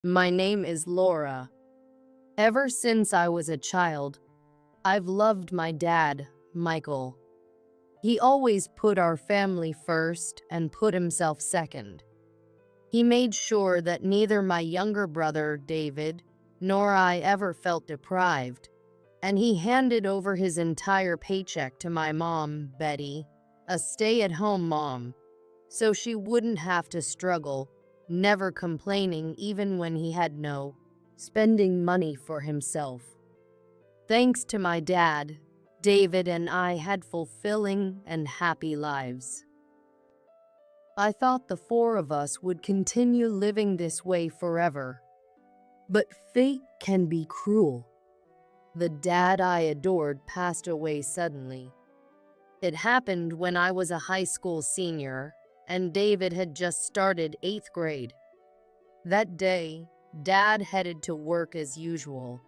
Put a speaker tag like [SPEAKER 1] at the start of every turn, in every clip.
[SPEAKER 1] My name is Laura. Ever since I was a child, I've loved my dad, Michael. He always put our family first and put himself second. He made sure that neither my younger brother, David, nor I ever felt deprived, and he handed over his entire paycheck to my mom, Betty, a stay-at-home mom, so she wouldn't have to struggle, never complaining even when he had no spending money for himself. Thanks to my dad, David and I had fulfilling and happy lives. I thought the four of us would continue living this way forever. But fate can be cruel. The dad I adored passed away suddenly. It happened when I was a high school senior, and David had just started 8th grade. That day, Dad headed to work as usual,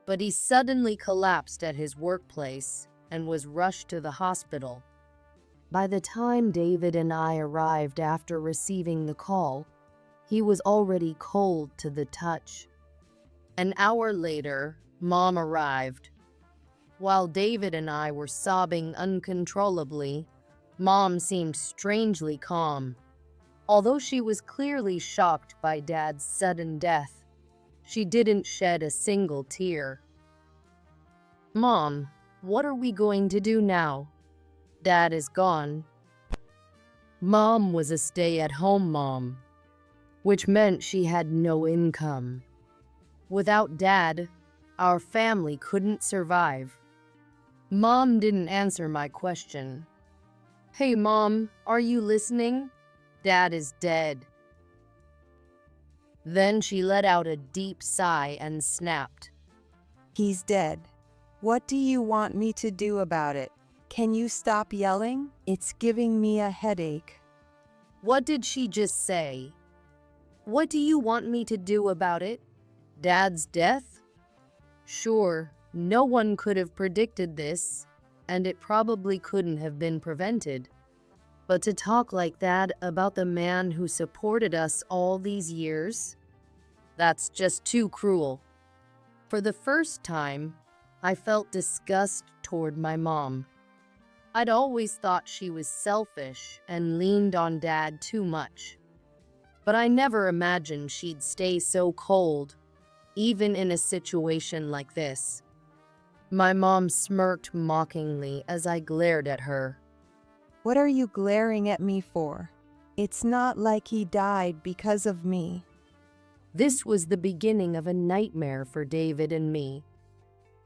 [SPEAKER 1] but he suddenly collapsed at his workplace and was rushed to the hospital. By the time David and I arrived after receiving the call, he was already cold to the touch. An hour later, Mom arrived. While David and I were sobbing uncontrollably, Mom seemed strangely calm. Although she was clearly shocked by Dad's sudden death, she didn't shed a single tear. "Mom, what are we going to do now? Dad is gone." Mom was a stay-at-home mom, which meant she had no income. Without Dad, our family couldn't survive. Mom didn't answer my question. "Hey, Mom, are you listening? Dad is dead." Then she let out a deep sigh and snapped.
[SPEAKER 2] "He's dead. What do you want me to do about it? Can you stop yelling? It's giving me a headache."
[SPEAKER 1] What did she just say? What do you want me to do about it? Dad's death? Sure, no one could have predicted this, and it probably couldn't have been prevented. But to talk like that about the man who supported us all these years? That's just too cruel. For the first time, I felt disgust toward my mom. I'd always thought she was selfish and leaned on Dad too much. But I never imagined she'd stay so cold, even in a situation like this. My mom smirked mockingly as I glared at her.
[SPEAKER 2] "What are you glaring at me for? It's not like he died because of me."
[SPEAKER 1] This was the beginning of a nightmare for David and me.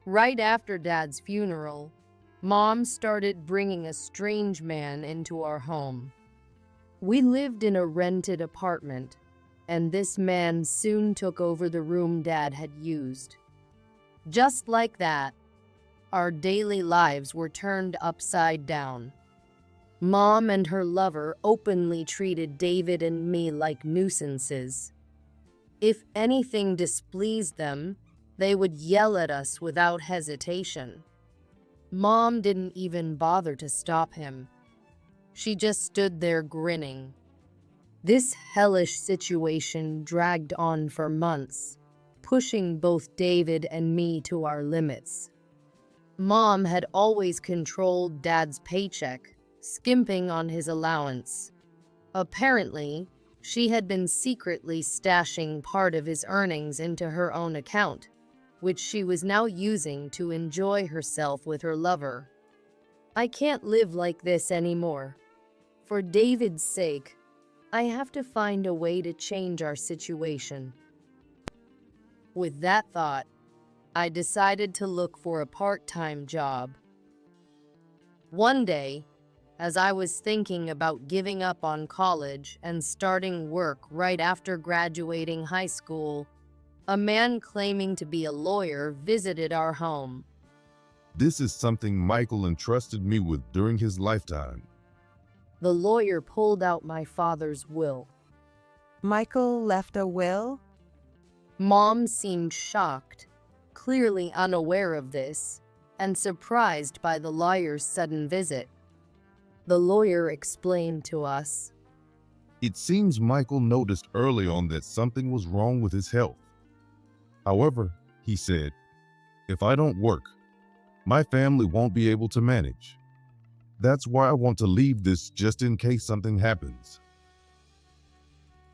[SPEAKER 1] Right after Dad's funeral, Mom started bringing a strange man into our home. We lived in a rented apartment, and this man soon took over the room Dad had used. Just like that, our daily lives were turned upside down. Mom and her lover openly treated David and me like nuisances. If anything displeased them, they would yell at us without hesitation. Mom didn't even bother to stop him. She just stood there grinning. This hellish situation dragged on for months, pushing both David and me to our limits. Mom had always controlled Dad's paycheck, skimping on his allowance. Apparently, she had been secretly stashing part of his earnings into her own account, which she was now using to enjoy herself with her lover. I can't live like this anymore. For David's sake, I have to find a way to change our situation. With that thought, I decided to look for a part-time job. One day, as I was thinking about giving up on college and starting work right after graduating high school, a man claiming to be a lawyer visited our home.
[SPEAKER 3] "This is something Michael entrusted me with during his lifetime."
[SPEAKER 1] The lawyer pulled out my father's will.
[SPEAKER 2] "Michael left a will?"
[SPEAKER 1] Mom seemed shocked, clearly unaware of this, and surprised by the lawyer's sudden visit. The lawyer explained to us.
[SPEAKER 3] It seems Michael noticed early on that something was wrong with his health. However, he said, "If I don't work, my family won't be able to manage. That's why I want to leave this just in case something happens."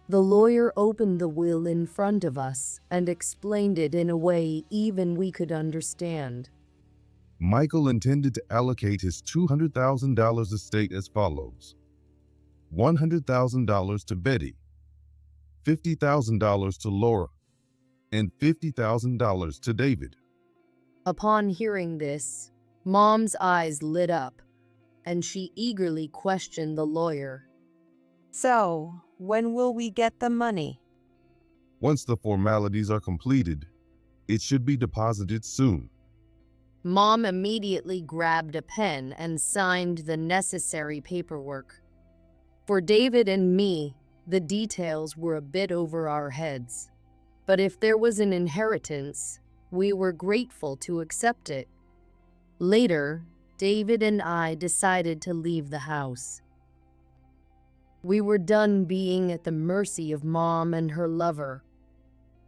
[SPEAKER 1] The lawyer opened the will in front of us and explained it in a way even we could understand.
[SPEAKER 3] Michael intended to allocate his $200,000 estate as follows: $100,000 to Betty, $50,000 to Laura, and $50,000 to David.
[SPEAKER 1] Upon hearing this, Mom's eyes lit up, and she eagerly questioned the lawyer.
[SPEAKER 2] So, when will we get the money?
[SPEAKER 3] Once the formalities are completed, it should be deposited soon.
[SPEAKER 1] Mom immediately grabbed a pen and signed the necessary paperwork. For David and me, the details were a bit over our heads. But if there was an inheritance, we were grateful to accept it. Later, David and I decided to leave the house. We were done being at the mercy of Mom and her lover.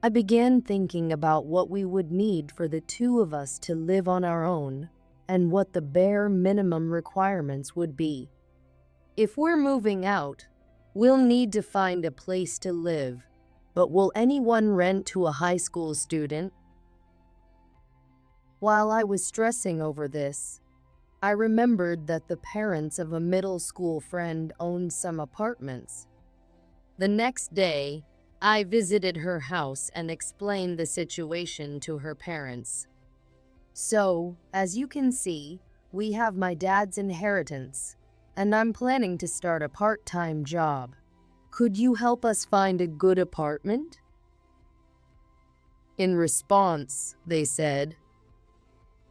[SPEAKER 1] I began thinking about what we would need for the two of us to live on our own and what the bare minimum requirements would be. If we're moving out, we'll need to find a place to live, but will anyone rent to a high school student? While I was stressing over this, I remembered that the parents of a middle school friend owned some apartments. The next day, I visited her house and explained the situation to her parents. So, as you can see, we have my dad's inheritance, and I'm planning to start a part-time job. Could you help us find a good apartment? In response, they said,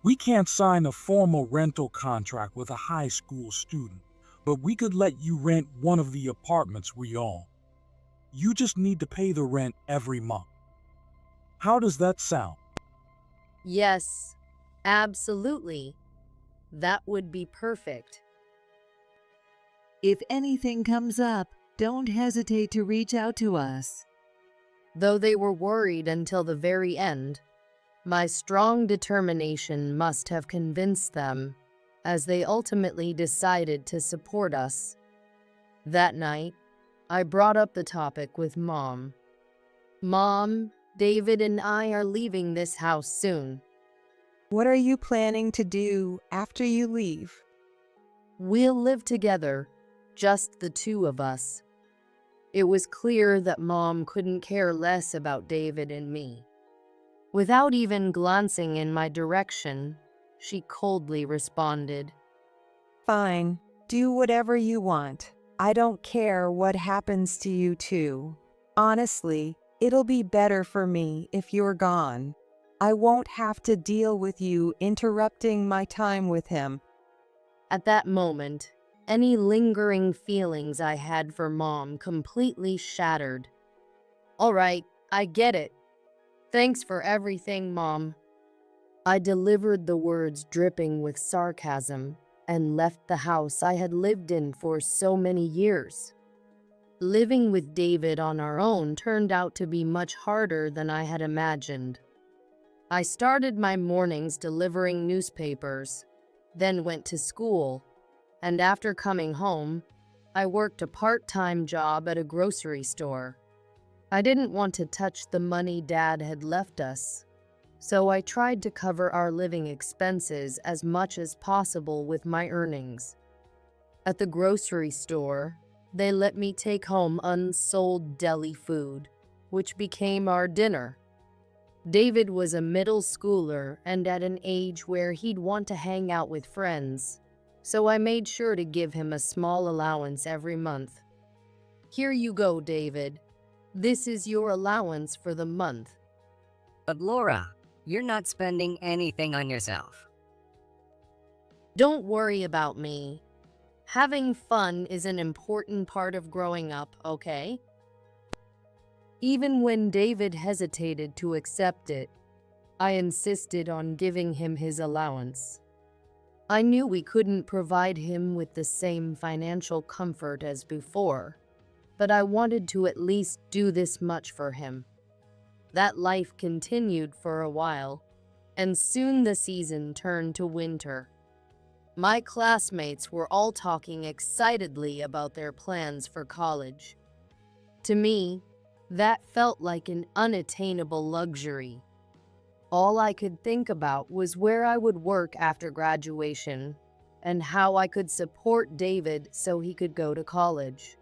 [SPEAKER 4] "We can't sign a formal rental contract with a high school student, but we could let you rent one of the apartments we own. You just need to pay the rent every month. How does that sound?"
[SPEAKER 1] "Yes, absolutely. That would be perfect."
[SPEAKER 5] If anything comes up, don't hesitate to reach out to us.
[SPEAKER 1] Though they were worried until the very end, my strong determination must have convinced them, as they ultimately decided to support us. That night, I brought up the topic with Mom. "Mom, David and I are leaving this house soon.
[SPEAKER 2] What are you planning to do after you leave?
[SPEAKER 1] We'll live together, just the two of us." It was clear that Mom couldn't care less about David and me. Without even glancing in my direction, she coldly responded,
[SPEAKER 2] Fine, do whatever you want. I don't care what happens to you two. Honestly, it'll be better for me if you're gone. I won't have to deal with you interrupting my time with him.
[SPEAKER 1] At that moment, any lingering feelings I had for Mom completely shattered. "All right, I get it. Thanks for everything, Mom." I delivered the words dripping with sarcasm and left the house I had lived in for so many years. Living with David on our own turned out to be much harder than I had imagined. I started my mornings delivering newspapers, then went to school, and after coming home, I worked a part-time job at a grocery store. I didn't want to touch the money Dad had left us, so I tried to cover our living expenses as much as possible with my earnings. At the grocery store, they let me take home unsold deli food, which became our dinner. David was a middle schooler and at an age where he'd want to hang out with friends, so I made sure to give him a small allowance every month. "Here you go, David. This is your allowance for the month."
[SPEAKER 6] But Laura, you're not spending anything on yourself.
[SPEAKER 1] "Don't worry about me. Having fun is an important part of growing up, okay?" Even when David hesitated to accept it, I insisted on giving him his allowance. I knew we couldn't provide him with the same financial comfort as before, but I wanted to at least do this much for him. That life continued for a while, and soon the season turned to winter. My classmates were all talking excitedly about their plans for college. To me, that felt like an unattainable luxury. All I could think about was where I would work after graduation and how I could support David so he could go to college.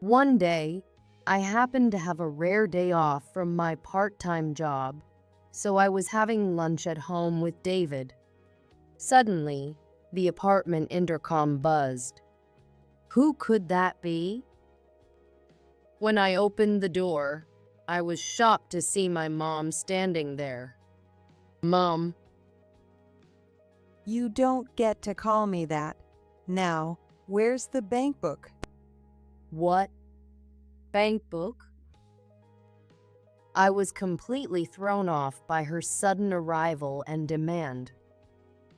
[SPEAKER 1] One day, I happened to have a rare day off from my part-time job, so I was having lunch at home with David. Suddenly, the apartment intercom buzzed. Who could that be? When I opened the door, I was shocked to see my mom standing there. Mom.
[SPEAKER 2] You don't get to call me that. Now, where's the bank book?
[SPEAKER 1] What? Bank book? I was completely thrown off by her sudden arrival and demand.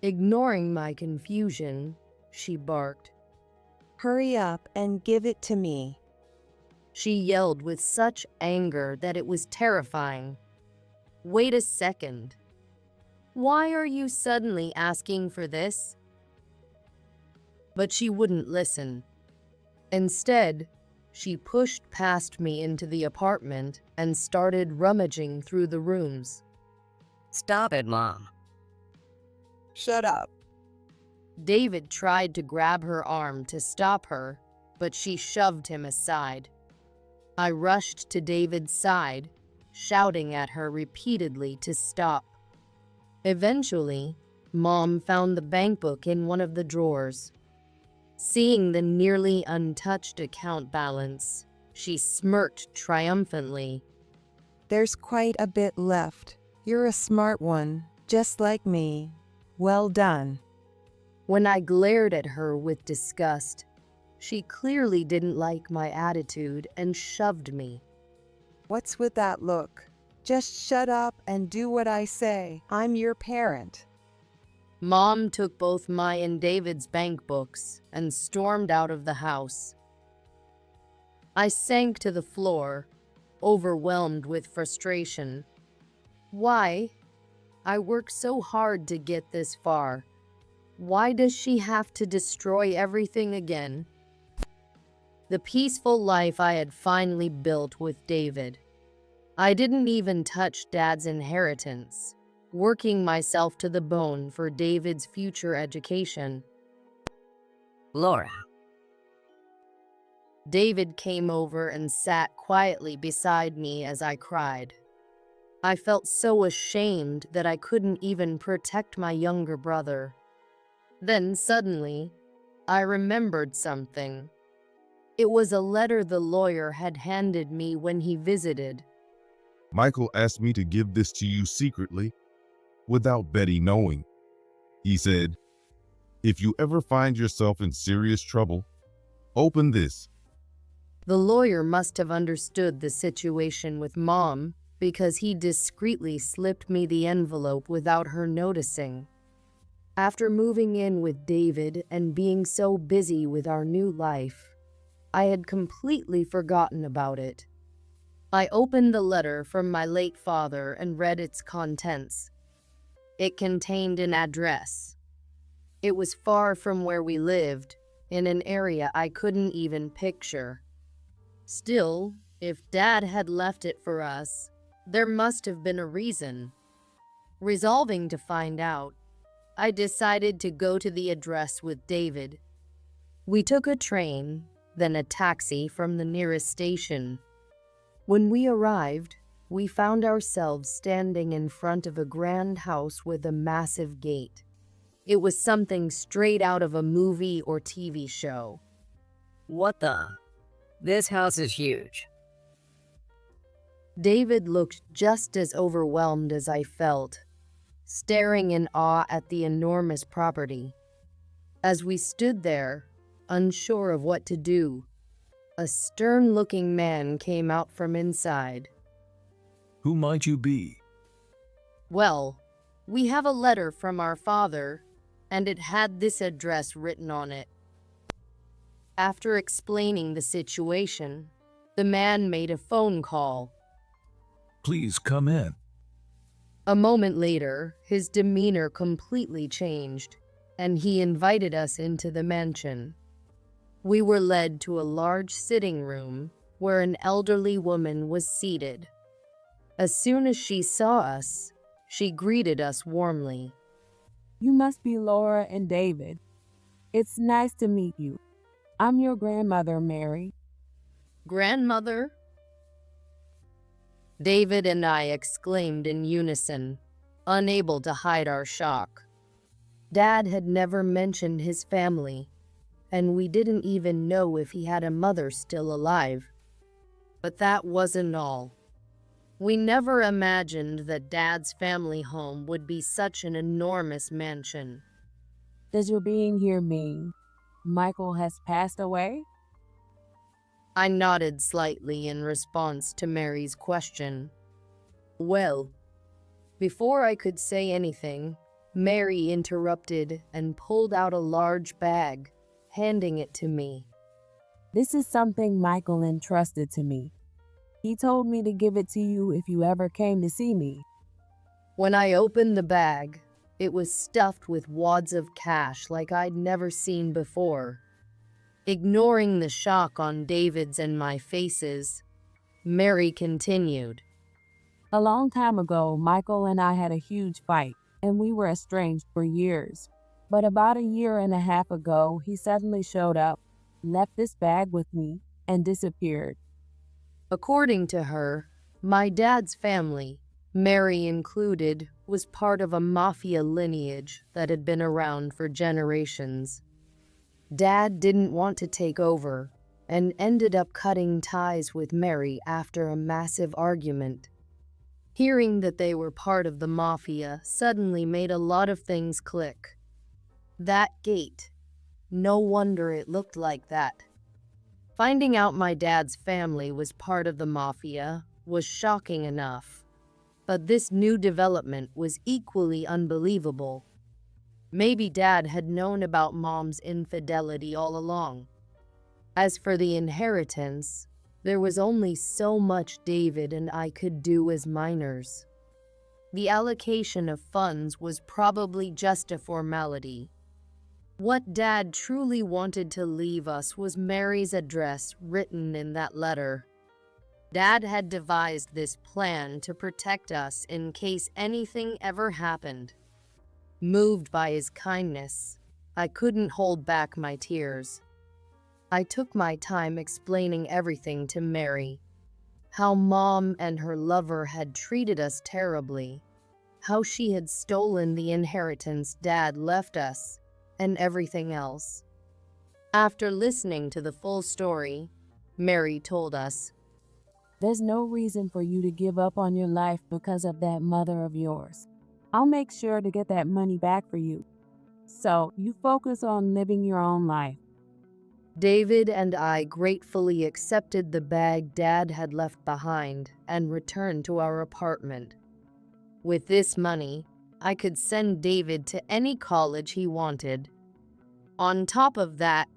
[SPEAKER 1] Ignoring my confusion, she barked.
[SPEAKER 2] Hurry up and give it to me.
[SPEAKER 1] She yelled with such anger that it was terrifying. Wait a second. Why are you suddenly asking for this? But she wouldn't listen. Instead, she pushed past me into the apartment and started rummaging through the rooms.
[SPEAKER 6] Stop it, Mom.
[SPEAKER 2] Shut up.
[SPEAKER 1] David tried to grab her arm to stop her, but she shoved him aside. I rushed to David's side, shouting at her repeatedly to stop. Eventually, Mom found the bank book in one of the drawers. Seeing the nearly untouched account balance, she smirked triumphantly.
[SPEAKER 2] There's quite a bit left. You're a smart one, just like me. Well done.
[SPEAKER 1] When I glared at her with disgust, she clearly didn't like my attitude and shoved me.
[SPEAKER 2] What's with that look? Just shut up and do what I say. I'm your parent.
[SPEAKER 1] Mom took both my and David's bank books and stormed out of the house. I sank to the floor, overwhelmed with frustration. Why? I worked so hard to get this far. Why does she have to destroy everything again? The peaceful life I had finally built with David. I didn't even touch Dad's inheritance, working myself to the bone for David's future education.
[SPEAKER 6] Laura.
[SPEAKER 1] David came over and sat quietly beside me as I cried. I felt so ashamed that I couldn't even protect my younger brother. Then suddenly, I remembered something. It was a letter the lawyer had handed me when he visited.
[SPEAKER 3] Michael asked me to give this to you secretly, without Betty knowing. He said, if you ever find yourself in serious trouble, open this.
[SPEAKER 1] The lawyer must have understood the situation with Mom because he discreetly slipped me the envelope without her noticing. After moving in with David and being so busy with our new life, I had completely forgotten about it. I opened the letter from my late father and read its contents. It contained an address. It was far from where we lived, in an area I couldn't even picture. Still, if Dad had left it for us, there must have been a reason. Resolving to find out, I decided to go to the address with David. We took a train, then a taxi from the nearest station. When we arrived, we found ourselves standing in front of a grand house with a massive gate. It was something straight out of a movie or TV show.
[SPEAKER 6] What the? This house is huge.
[SPEAKER 1] David looked just as overwhelmed as I felt, staring in awe at the enormous property. As we stood there, unsure of what to do, a stern-looking man came out from inside.
[SPEAKER 7] Who might you be?
[SPEAKER 1] Well, we have a letter from our father, and it had this address written on it. After explaining the situation, the man made a phone call.
[SPEAKER 7] Please come in.
[SPEAKER 1] A moment later, his demeanor completely changed, and he invited us into the mansion. We were led to a large sitting room where an elderly woman was seated. As soon as she saw us, she greeted us warmly.
[SPEAKER 8] You must be Laura and David. It's nice to meet you. I'm your grandmother, Mary.
[SPEAKER 1] Grandmother? David and I exclaimed in unison, unable to hide our shock. Dad had never mentioned his family, and we didn't even know if he had a mother still alive. But that wasn't all. We never imagined that Dad's family home would be such an enormous mansion.
[SPEAKER 8] Does your being here mean Michael has passed away?
[SPEAKER 1] I nodded slightly in response to Mary's question. Well, before I could say anything, Mary interrupted and pulled out a large bag, handing it to me.
[SPEAKER 8] This is something Michael entrusted to me. He told me to give it to you if you ever came to see me.
[SPEAKER 1] When I opened the bag, it was stuffed with wads of cash like I'd never seen before. Ignoring the shock on David's and my faces, Mary continued.
[SPEAKER 8] A long time ago, Michael and I had a huge fight, and we were estranged for years. But about a year and a half ago, he suddenly showed up, left this bag with me, and disappeared.
[SPEAKER 1] According to her, my dad's family, Mary included, was part of a mafia lineage that had been around for generations. Dad didn't want to take over and ended up cutting ties with Mary after a massive argument. Hearing that they were part of the mafia suddenly made a lot of things click. That gate. No wonder it looked like that. Finding out my dad's family was part of the mafia was shocking enough, but this new development was equally unbelievable. Maybe Dad had known about Mom's infidelity all along. As for the inheritance, there was only so much David and I could do as minors. The allocation of funds was probably just a formality. What Dad truly wanted to leave us was Mary's address written in that letter. Dad had devised this plan to protect us in case anything ever happened. Moved by his kindness, I couldn't hold back my tears. I took my time explaining everything to Mary. How Mom and her lover had treated us terribly. How she had stolen the inheritance Dad left us, and everything else. After listening to the full story, Mary told us,
[SPEAKER 8] There's no reason for you to give up on your life because of that mother of yours. I'll make sure to get that money back for you. So you focus on living your own life.
[SPEAKER 1] David and I gratefully accepted the bag Dad had left behind and returned to our apartment. With this money, I could send David to any college he wanted. On top of that,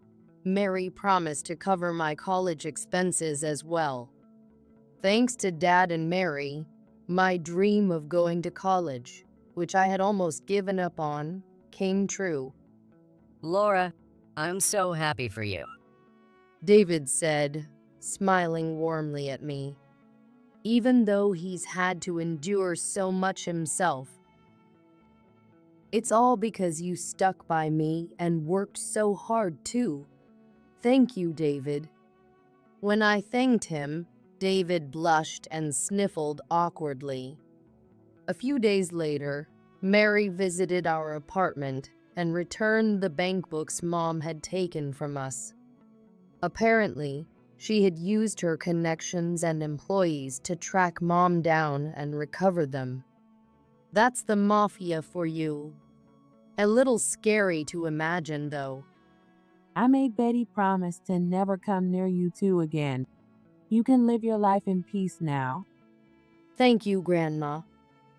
[SPEAKER 1] Mary promised to cover my college expenses as well. Thanks to Dad and Mary, my dream of going to college, which I had almost given up on, came true.
[SPEAKER 6] Laura, I'm so happy for you.
[SPEAKER 1] David said, smiling warmly at me. Even though he's had to endure so much himself, it's all because you stuck by me and worked so hard too. Thank you, David. When I thanked him, David blushed and sniffled awkwardly. A few days later, Mary visited our apartment and returned the bank books Mom had taken from us. Apparently, she had used her connections and employees to track Mom down and recover them. That's the mafia for you. A little scary to imagine, though.
[SPEAKER 8] I made Betty promise to never come near you two again. You can live your life in peace now.
[SPEAKER 1] Thank you, Grandma.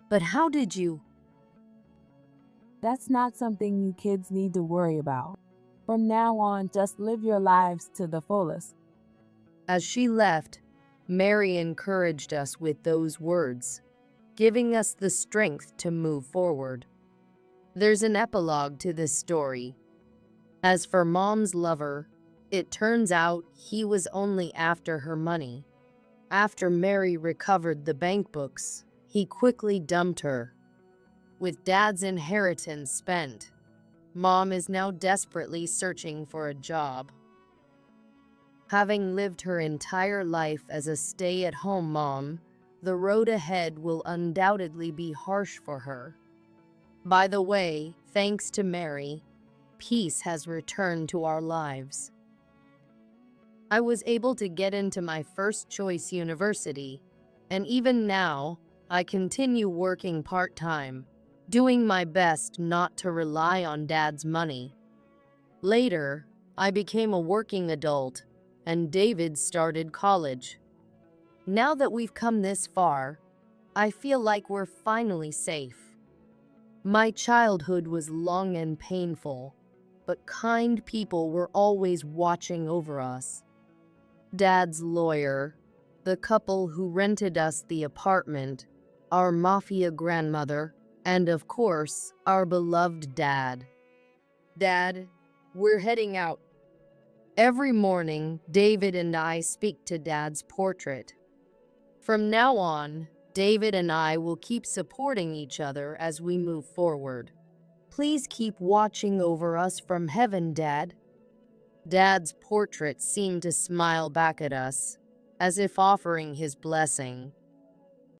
[SPEAKER 1] But how did you?
[SPEAKER 8] That's not something you kids need to worry about. From now on, just live your lives to the fullest.
[SPEAKER 1] As she left, Mary encouraged us with those words, giving us the strength to move forward. There's an epilogue to this story. As for Mom's lover, it turns out he was only after her money. After Mary recovered the bank books, he quickly dumped her. With Dad's inheritance spent, Mom is now desperately searching for a job. Having lived her entire life as a stay-at-home mom, the road ahead will undoubtedly be harsh for her. By the way, thanks to Mary, peace has returned to our lives. I was able to get into my first choice university, and even now, I continue working part-time, doing my best not to rely on Dad's money. Later, I became a working adult, and David started college. Now that we've come this far, I feel like we're finally safe. My childhood was long and painful, but kind people were always watching over us. Dad's lawyer, the couple who rented us the apartment, our mafia grandmother, and of course, our beloved Dad. Dad, we're heading out. Every morning, David and I speak to Dad's portrait. From now on, David and I will keep supporting each other as we move forward. Please keep watching over us from heaven, Dad. Dad's portrait seemed to smile back at us, as if offering his blessing.